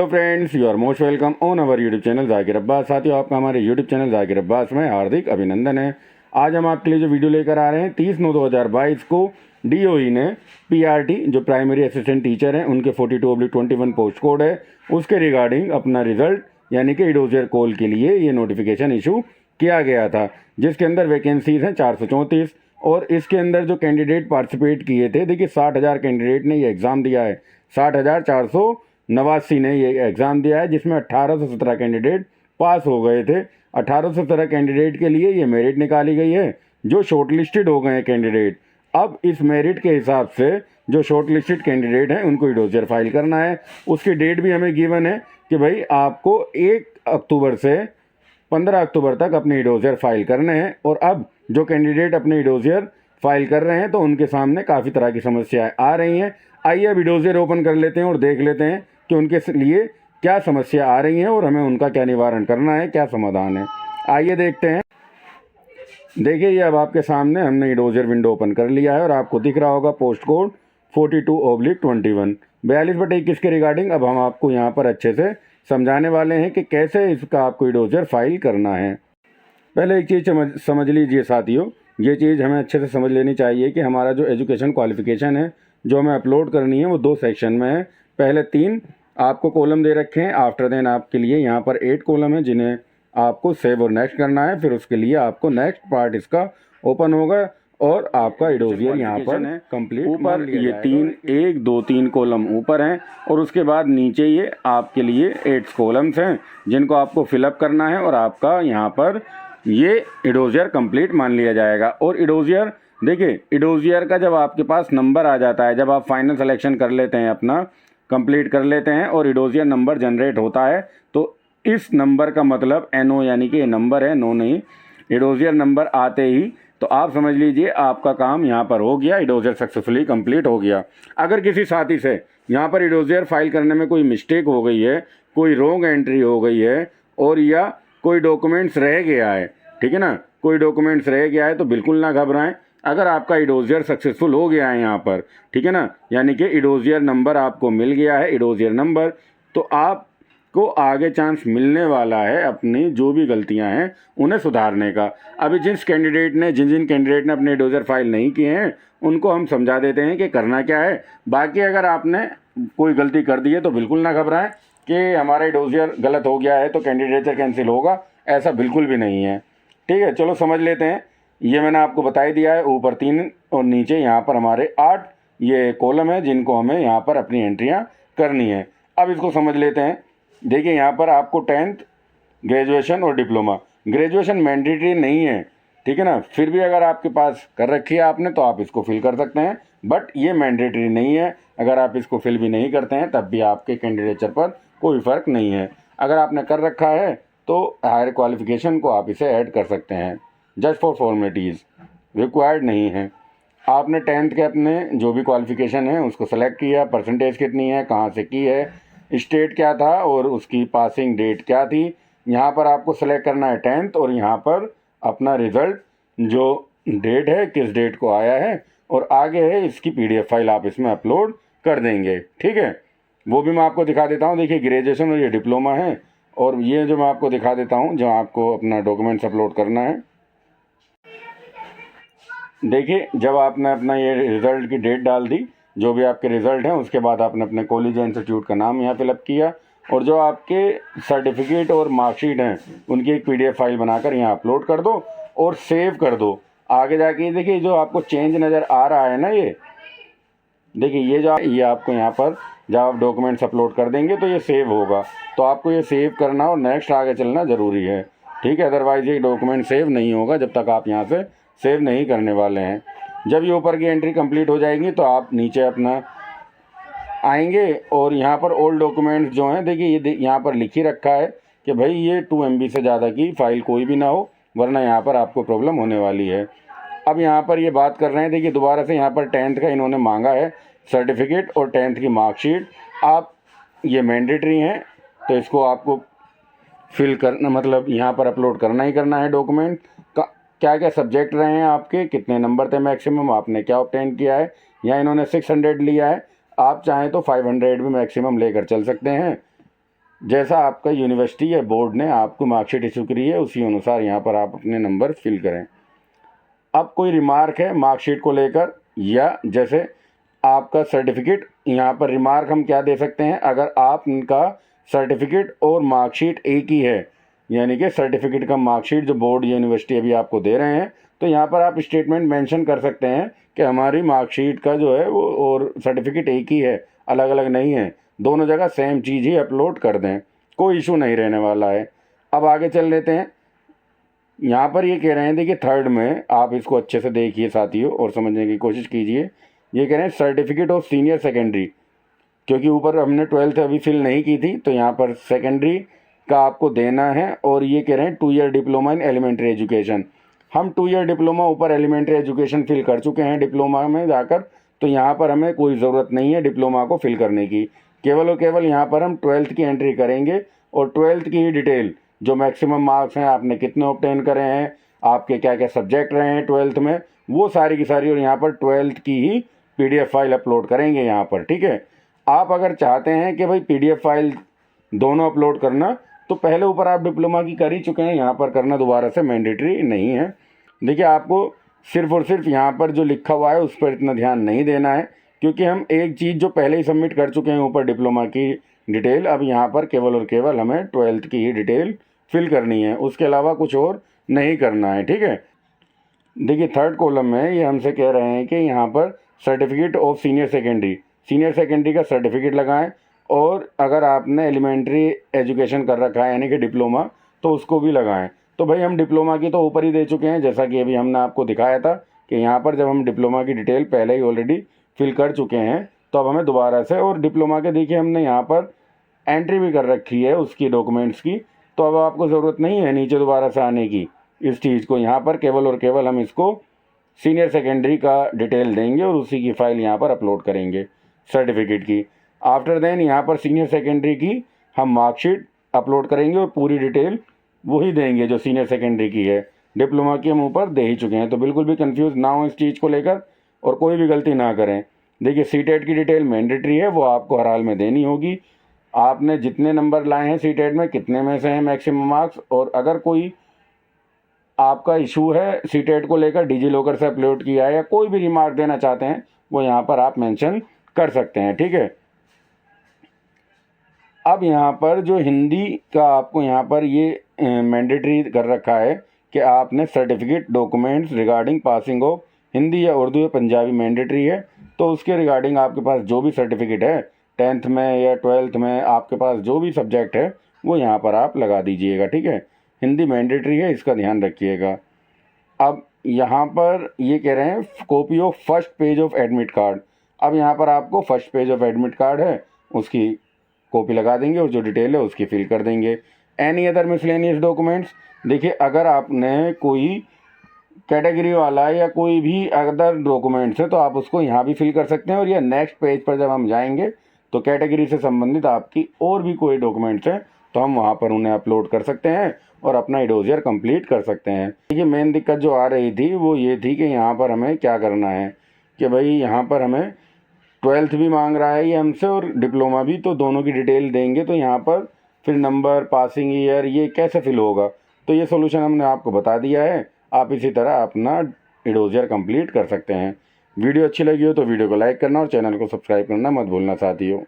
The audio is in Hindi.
तो friends, you are most welcome on our YouTube channel Zakir Abbas. साथियों, आपका हमारे यूट्यूब चैनल जाकिर अब्बास में हार्दिक अभिनंदन है। आज हम आपके लिए जो वीडियो लेकर आ रहे हैं 30/9/2022 को DOE ने PRT जो प्राइमरी असिस्टेंट टीचर हैं उनके 42/21 पोस्ट कोड है उसके रिगार्डिंग अपना रिजल्ट यानी कि इडोजियर कोल के लिए ये नोटिफिकेशन इशू किया गया था, जिसके अंदर वैकेंसीज हैं 434। और इसके अंदर जो कैंडिडेट पार्टिसिपेट किए थे, देखिए 60,000 कैंडिडेट ने ये एग्ज़ाम दिया है, 60,489 ने ये एग्ज़ाम दिया है, जिसमें 1817 कैंडिडेट पास हो गए थे। 1817 कैंडिडेट के लिए ये मेरिट निकाली गई है जो शॉर्टलिस्टेड हो गए हैं कैंडिडेट। अब इस मेरिट के हिसाब से जो शॉर्टलिस्टेड कैंडिडेट हैं उनको इडोजियर फाइल करना है। उसकी डेट भी हमें गिवन है कि भाई आपको 1 अक्टूबर से 15 अक्टूबर तक अपने इडोजियर फाइल करने हैं। और अब जो कैंडिडेट अपने इडोजियर फाइल कर रहे हैं तो उनके सामने काफ़ी तरह की समस्याएं आ रही हैं। आइए अब इडोजियर ओपन कर लेते हैं और देख लेते हैं कि उनके लिए क्या समस्या आ रही हैं और हमें उनका क्या निवारण करना है, क्या समाधान है। आइए देखते हैं। देखिए, ये अब आपके सामने हमने इडोजियर विंडो ओपन कर लिया है और आपको दिख रहा होगा पोस्ट कोड 42/21 42/21 के रिगार्डिंग अब हम आपको यहाँ पर अच्छे से समझाने वाले हैं कि कैसे इसका आपको इडोजियर फाइल करना है। पहले एक चीज़ समझ लीजिए साथियों, ये चीज़ हमें अच्छे से समझ लेनी चाहिए कि हमारा जो एजुकेशन क्वालिफ़िकेशन है जो हमें अपलोड करनी है वो 2 सेक्शन में है। पहले 3 आपको कॉलम दे रखे हैं, आफ्टर देन आपके लिए यहाँ पर 8 कॉलम है जिन्हें आपको सेव और नेक्स्ट करना है। फिर उसके लिए आपको नेक्स्ट पार्ट इसका ओपन होगा और आपका इडोजियर यहाँ पर कंप्लीट। ऊपर ये 1 2 3 कॉलम ऊपर हैं और उसके बाद नीचे ये आपके लिए 8 कॉलम्स हैं जिनको आपको फिलअप करना है और आपका यहाँ पर ये इडोजियर कंप्लीट मान लिया जाएगा। और इडोजियर देखिए, इडोजियर का जब आपके पास नंबर आ जाता है, जब आप फाइनल सिलेक्शन कर लेते हैं, अपना कंप्लीट कर लेते हैं और इडोजियर नंबर जनरेट होता है, तो इस नंबर का मतलब NO यानी कि ये नंबर है, नो नहीं। इडोजियर नंबर आते ही तो आप समझ लीजिए आपका काम यहाँ पर हो गया, इडोजियर सक्सेसफुली कंप्लीट हो गया। अगर किसी साथी से यहाँ पर इडोजियर फाइल करने में कोई मिस्टेक हो गई है, कोई रॉन्ग एंट्री हो गई है और या कोई डॉक्यूमेंट्स रह गया है, ठीक है ना, कोई डॉक्यूमेंट्स रह गया है तो बिल्कुल ना घबराएं। अगर आपका इडोजियर सक्सेसफुल हो गया है यहाँ पर, ठीक है ना, यानी कि इडोजियर नंबर आपको मिल गया है, इडोजियर नंबर, तो आपको आगे चांस मिलने वाला है अपनी जो भी गलतियाँ हैं उन्हें सुधारने का। अभी जिन कैंडिडेट ने अपने इडोजियर फाइल नहीं किए हैं उनको हम समझा देते हैं कि करना क्या है। बाकी अगर आपने कोई गलती कर दी है तो बिल्कुल ना घबराएं कि हमारा इडोजियर गलत हो गया है तो कैंडिडेचर कैंसिल होगा, ऐसा बिल्कुल भी नहीं है। ठीक है, चलो समझ लेते हैं। ये मैंने आपको बता ही दिया है, ऊपर 3 और नीचे यहाँ पर हमारे 8 ये कॉलम है जिनको हमें यहाँ पर अपनी एंट्रियाँ करनी है। अब इसको समझ लेते हैं। देखिए, यहाँ पर आपको 10th ग्रेजुएशन और डिप्लोमा, ग्रेजुएशन मैंडेटरी नहीं है, ठीक है ना, फिर भी अगर आपके पास कर रखी है आपने तो आप इसको फिल कर सकते हैं, बट ये मैंडेटरी नहीं है। अगर आप इसको फिल भी नहीं करते हैं तब भी आपके कैंडिडेचर पर कोई फ़र्क नहीं है। अगर आपने कर रखा है तो हायर क्वालिफिकेशन को आप इसे ऐड कर सकते हैं, जस्ट फॉर फॉर्मेलिटीज़, रिक्वायर्ड नहीं है। आपने 10th के अपने जो भी क्वालिफिकेशन है उसको सेलेक्ट किया, परसेंटेज कितनी है, कहाँ से की है, स्टेट क्या था और उसकी पासिंग डेट क्या थी। यहाँ पर आपको सेलेक्ट करना है 10th और यहाँ पर अपना रिज़ल्ट जो डेट है किस डेट को आया है और आगे है इसकी PDF फाइल आप इसमें अपलोड कर देंगे। ठीक है, वो भी मैं आपको दिखा देता हूँ। देखिए, ग्रेजुएशन और ये डिप्लोमा है और ये जो मैं आपको दिखा देता हूँ जो आपको अपना डॉक्यूमेंट्स अपलोड करना है। देखिए, जब आपने अपना ये रिज़ल्ट की डेट डाल दी, जो भी आपके रिज़ल्ट हैं, उसके बाद आपने अपने कॉलेज या इंस्टीट्यूट का नाम यहाँ फिलअप किया और जो आपके सर्टिफिकेट और मार्कशीट हैं उनकी एक PDF फाइल बनाकर यहाँ अपलोड कर दो और सेव कर दो। आगे जाके देखिए जो आपको चेंज नज़र आ रहा है ना, ये देखिए ये आपको यहाँ पर जब आप डॉक्यूमेंट्स अपलोड कर देंगे तो ये सेव होगा, तो आपको ये सेव करना और नेक्स्ट आगे चलना ज़रूरी है। ठीक है, अदरवाइज़ ये डॉक्यूमेंट सेव नहीं होगा जब तक आप यहाँ से सेव नहीं करने वाले हैं। जब ये ऊपर की एंट्री कंप्लीट हो जाएगी तो आप नीचे अपना आएंगे और यहाँ पर ओल्ड डॉक्यूमेंट्स जो हैं, देखिए ये यहाँ पर लिख ही रखा है कि भाई ये 2 MB से ज़्यादा की फ़ाइल कोई भी ना हो, वरना यहाँ पर आपको प्रॉब्लम होने वाली है। अब यहाँ पर ये बात कर रहे हैं, देखिए दोबारा से यहाँ पर 10th का इन्होंने मांगा है सर्टिफिकेट और 10th की मार्कशीट। आप ये मैंडेटरी हैं तो इसको आपको फिल करना, मतलब यहाँ पर अपलोड करना ही करना है। डॉक्यूमेंट का क्या क्या सब्जेक्ट रहे हैं आपके, कितने नंबर थे मैक्सिमम, आपने क्या ऑब्टेन किया है, या इन्होंने 600 लिया है, आप चाहें तो 500 भी मैक्सिमम लेकर चल सकते हैं। जैसा आपका यूनिवर्सिटी या बोर्ड ने आपको मार्कशीट इशू करी है उसी अनुसार यहाँ पर आप अपने नंबर फिल करें। अब कोई रिमार्क है मार्कशीट को लेकर, या जैसे आपका सर्टिफिकेट, यहाँ पर रिमार्क हम क्या दे सकते हैं, अगर आप इनका सर्टिफिकेट और मार्कशीट एक ही है, यानी कि सर्टिफिकेट का मार्कशीट जो बोर्ड यूनिवर्सिटी अभी आपको दे रहे हैं, तो यहाँ पर आप स्टेटमेंट मेंशन कर सकते हैं कि हमारी मार्कशीट का जो है वो और सर्टिफिकेट एक ही है, अलग अलग नहीं है, दोनों जगह सेम चीज़ ही अपलोड कर दें, कोई इशू नहीं रहने वाला है। अब आगे चल लेते हैं। यहाँ पर ये कह रहे हैं, देखिए थर्ड में आप इसको अच्छे से देखिए साथियों और समझने की कोशिश कीजिए। ये कह रहे हैं सर्टिफिकेट ऑफ सीनियर सेकेंडरी, क्योंकि ऊपर हमने 12th अभी फिल नहीं की थी तो यहाँ पर सेकेंडरी का आपको देना है। और ये कह रहे हैं 2 year diploma in elementary education. हम 2 ईयर डिप्लोमा ऊपर एलिमेंट्री एजुकेशन फिल कर चुके हैं डिप्लोमा में जाकर, तो यहाँ पर हमें कोई ज़रूरत नहीं है डिप्लोमा को फिल करने की। केवल और केवल यहाँ पर हम 12th की एंट्री करेंगे और 12th की ही डिटेल, जो मैक्सिमम मार्क्स हैं, आपने कितने ऑब्टेन करे हैं, आपके क्या क्या सब्जेक्ट रहे हैं 12th में, वो सारी की सारी, और यहाँ पर 12th की ही PDF फाइल अपलोड करेंगे यहाँ पर। ठीक है। आप अगर चाहते हैं कि भाई PDF फाइल दोनों अपलोड करना, तो पहले ऊपर आप डिप्लोमा की कर ही चुके हैं, यहाँ पर करना दोबारा से मैंडेटरी नहीं है। देखिए आपको सिर्फ और सिर्फ यहाँ पर जो लिखा हुआ है उस पर इतना ध्यान नहीं देना है, क्योंकि हम एक चीज़ जो पहले ही सबमिट कर चुके हैं ऊपर डिप्लोमा की डिटेल, अब यहाँ पर केवल और केवल हमें 12th की ही डिटेल फिल करनी है, उसके अलावा कुछ और नहीं करना है। ठीक है। देखिए थर्ड कॉलम में ये हमसे कह रहे हैं कि यहाँ पर सर्टिफिकेट ऑफ सीनियर सेकेंडरी का सर्टिफिकेट लगाएं, और अगर आपने एलिमेंट्री एजुकेशन कर रखा है यानी कि डिप्लोमा, तो उसको भी लगाएं। तो भाई हम डिप्लोमा की तो ऊपर ही दे चुके हैं, जैसा कि अभी हमने आपको दिखाया था कि यहाँ पर जब हम डिप्लोमा की डिटेल पहले ही ऑलरेडी फिल कर चुके हैं, तो अब हमें दोबारा से, और डिप्लोमा के देखिए हमने यहाँ पर एंट्री भी कर रखी है उसकी डॉक्यूमेंट्स की, तो अब आपको ज़रूरत नहीं है नीचे दोबारा से आने की इस चीज़ को। यहाँ पर केवल और केवल हम इसको सीनियर सेकेंडरी का डिटेल देंगे और उसी की फ़ाइल यहाँ पर अपलोड करेंगे सर्टिफिकेट की। आफ्टर देन यहाँ पर सीनियर सेकेंडरी की हम मार्कशीट अपलोड करेंगे और पूरी डिटेल वही देंगे जो सीनियर सेकेंडरी की है। डिप्लोमा की हम ऊपर दे ही चुके हैं, तो बिल्कुल भी कंफ्यूज ना हो इस चीज़ को लेकर और कोई भी गलती ना करें। देखिए सीटेट की डिटेल मैंडेटरी है, वो आपको हर हाल में देनी होगी। आपने जितने नंबर लाए हैं सीटेट में, कितने में से हैं मैक्सिमम मार्क्स, और अगर कोई आपका इशू है सीटेट को लेकर, डिजी लॉकर से अपलोड किया है, या कोई भी रिमार्क देना चाहते हैं, वो यहाँ पर आप मेंशन कर सकते हैं। ठीक है। अब यहाँ पर जो हिंदी का आपको यहाँ पर ये मैंडेटरी कर रखा है कि आपने certificate documents regarding passing of Hindi या उर्दू या पंजाबी मैंडेटरी है, तो उसके रिगार्डिंग आपके पास जो भी सर्टिफिकेट है 10th में या 12th में, आपके पास जो भी सब्जेक्ट है वो यहाँ पर आप लगा दीजिएगा। ठीक है। हिंदी मैंडेटरी है, इसका ध्यान रखिएगा। अब यहाँ पर ये कह रहे हैं copy of first page of admit card. अब यहाँ पर आपको first page of admit card है उसकी कॉपी लगा देंगे और जो डिटेल है उसकी फिल कर देंगे। एनी अदर मिसलेनियस डॉक्यूमेंट्स, देखिए अगर आपने कोई कैटेगरी वाला या कोई भी अदर डॉक्यूमेंट्स है तो आप उसको यहाँ भी फिल कर सकते हैं, और या नेक्स्ट पेज पर जब हम जाएंगे तो कैटेगरी से संबंधित आपकी और भी कोई डॉक्यूमेंट्स हैं तो हम वहाँ पर उन्हें अपलोड कर सकते हैं और अपना इडोजियर कंप्लीट कर सकते हैं। देखिए मेन दिक्कत जो आ रही थी वो ये थी कि यहाँ पर हमें क्या करना है कि भाई यहाँ पर हमें 12th भी मांग रहा है ये हमसे और डिप्लोमा भी, तो दोनों की डिटेल देंगे, तो यहाँ पर फिर नंबर, पासिंग ईयर, ये कैसे फिल होगा। तो ये सोल्यूशन हमने आपको बता दिया है, आप इसी तरह अपना इडोजियर कंप्लीट कर सकते हैं। वीडियो अच्छी लगी हो तो वीडियो को लाइक करना और चैनल को सब्सक्राइब करना मत भूलना साथियों।